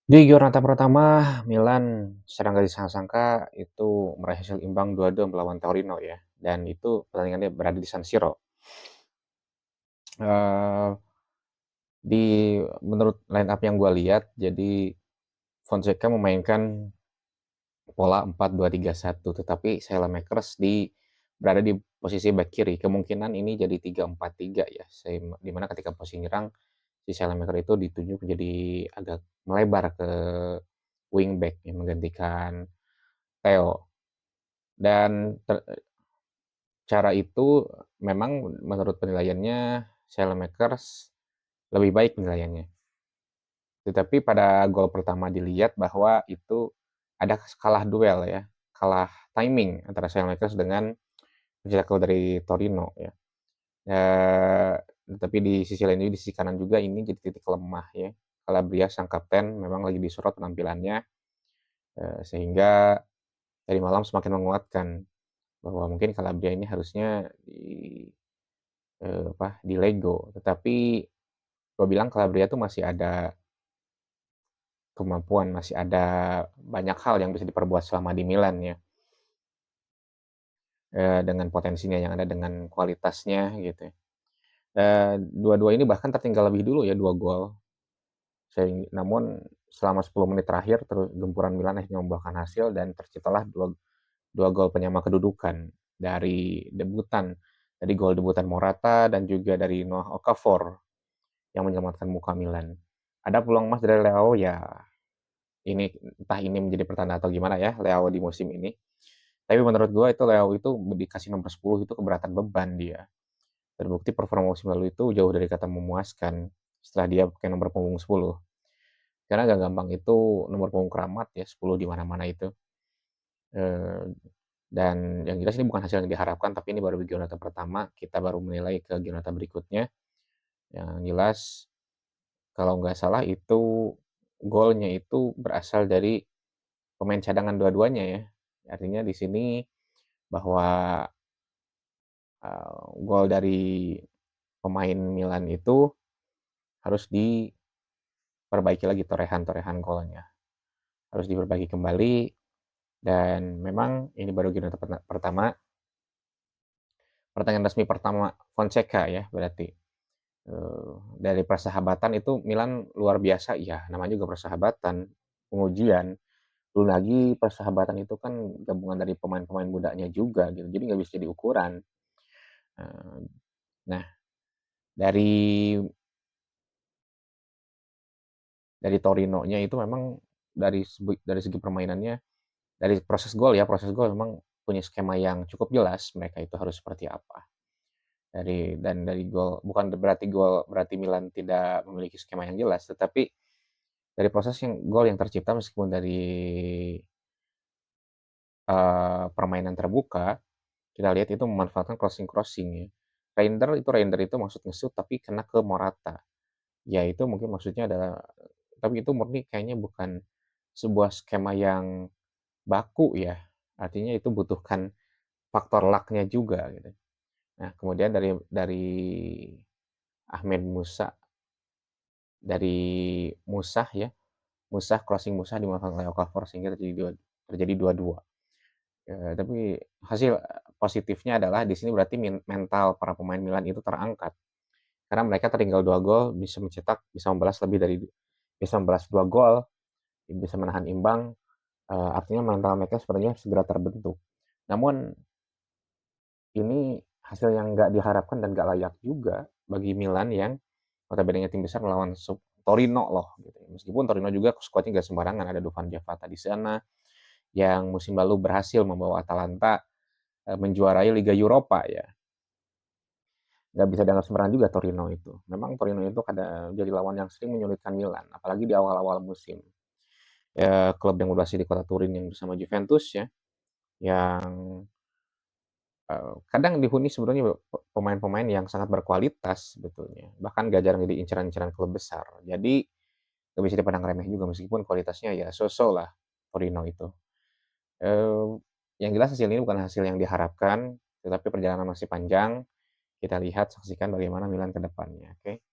Di giornata pertama, Milan secara nggak disangka-sangka itu meraih hasil imbang 2-2 melawan Torino ya, dan itu pertandingannya berada di San Siro. Eee, menurut line up yang gue lihat, jadi Fonseca memainkan pola 4-2-3-1, tetapi Saelemaekers berada di posisi back kiri. Kemungkinan ini jadi 3-4-3 ya, di mana ketika posisi nyerang, si Saelemaekers itu ditunjuk menjadi agak melebar ke wingback yang menggantikan Theo. Dan cara itu memang menurut penilaiannya Saelemaekers lebih baik penilaiannya. Tetapi pada gol pertama dilihat bahwa itu ada kalah duel ya, kalah timing antara Saelemaekers dengan pencetak gol dari Torino ya. Tapi di sisi lain juga, di sisi kanan juga ini jadi titik lemah ya. Calabria sang kapten memang lagi disorot penampilannya, sehingga tadi malam semakin menguatkan bahwa mungkin Calabria ini harusnya dilego. Tetapi gue bilang Calabria tuh masih ada kemampuan, masih ada banyak hal yang bisa diperbuat selama di Milan ya, dengan potensinya yang ada, dengan kualitasnya gitu ya. Dua-dua ini bahkan tertinggal lebih dulu ya 2 gol, namun selama 10 menit terakhir terus gempuran Milan akhirnya membuahkan hasil dan terciptalah dua gol penyama kedudukan dari debutan. Dari gol debutan Morata dan juga dari Noah Okafor yang menyelamatkan muka Milan. Ada peluang emas dari Leao ya, ini entah ini menjadi pertanda atau gimana ya Leao di musim ini. Tapi menurut gue itu Leao itu dikasih nomor 10 itu keberatan beban dia. Terbukti performa musim lalu itu jauh dari kata memuaskan setelah dia pakai nomor punggung 10. Karena gak gampang itu nomor punggung keramat ya 10 di mana-mana itu. Eh, dan yang jelas ini bukan hasil yang diharapkan, tapi ini baru di giornata pertama, kita baru menilai ke giornata berikutnya. Yang jelas kalau nggak salah itu golnya itu berasal dari pemain cadangan dua-duanya ya. Artinya di sini bahwa gol dari pemain Milan itu harus diperbaiki lagi, torehan-torehan golnya. Harus diperbaiki kembali, dan memang ini baru giornata pertama, pertandingan resmi pertama Fonseca ya berarti. Dari persahabatan itu Milan luar biasa, ya namanya juga persahabatan, pengujian. Belum lagi persahabatan itu kan gabungan dari pemain-pemain mudanya juga gitu, jadi nggak bisa jadi ukuran. Eee, nah dari Torinonya itu memang dari segi permainannya, dari proses gol memang punya skema yang cukup jelas mereka itu harus seperti apa. Dari gol bukan berarti Milan tidak memiliki skema yang jelas, tetapi dari proses gol yang tercipta meskipun dari, permainan terbuka, kita lihat itu memanfaatkan crossing-crossing ya. Reinders itu maksud nge-shoot tapi kena ke Morata. Ya itu mungkin maksudnya adalah, tapi itu murni kayaknya bukan sebuah skema yang baku ya, artinya itu butuhkan faktor luck-nya juga gitu. Nah kemudian dari Ahmed Musa, dari Musah ya, crossing Musah dimanfaatkan oleh Okafor sehingga terjadi 2-2. Tapi hasil positifnya adalah di sini berarti mental para pemain Milan itu terangkat, karena mereka tertinggal 2 gol bisa membalas lebih dari bisa membalas 2 gol, bisa menahan imbang, artinya mental mereka sepertinya segera terbentuk. Namun ini hasil yang nggak diharapkan dan nggak layak juga bagi Milan yang notabene tim besar melawan Torino loh gitu. Meskipun Torino juga skuadnya nggak sembarangan, ada Duván Zapata di sana yang musim lalu berhasil membawa Atalanta menjuarai Liga Eropa ya. Nggak bisa dianggap sembarangan juga Torino itu. Memang Torino itu jadi lawan yang sering menyulitkan Milan, apalagi di awal-awal musim. Ya, klub yang berhasil di kota Turin yang bersama Juventus ya, yang kadang dihuni sebenarnya pemain-pemain yang sangat berkualitas sebetulnya, bahkan gak jarang jadi inceran-inceran klub besar. Jadi nggak bisa dipandang remeh juga meskipun kualitasnya ya so-so lah Torino itu. Eee, yang jelas hasil ini bukan hasil yang diharapkan, tetapi perjalanan masih panjang. Kita lihat, saksikan bagaimana Milan ke depannya, oke?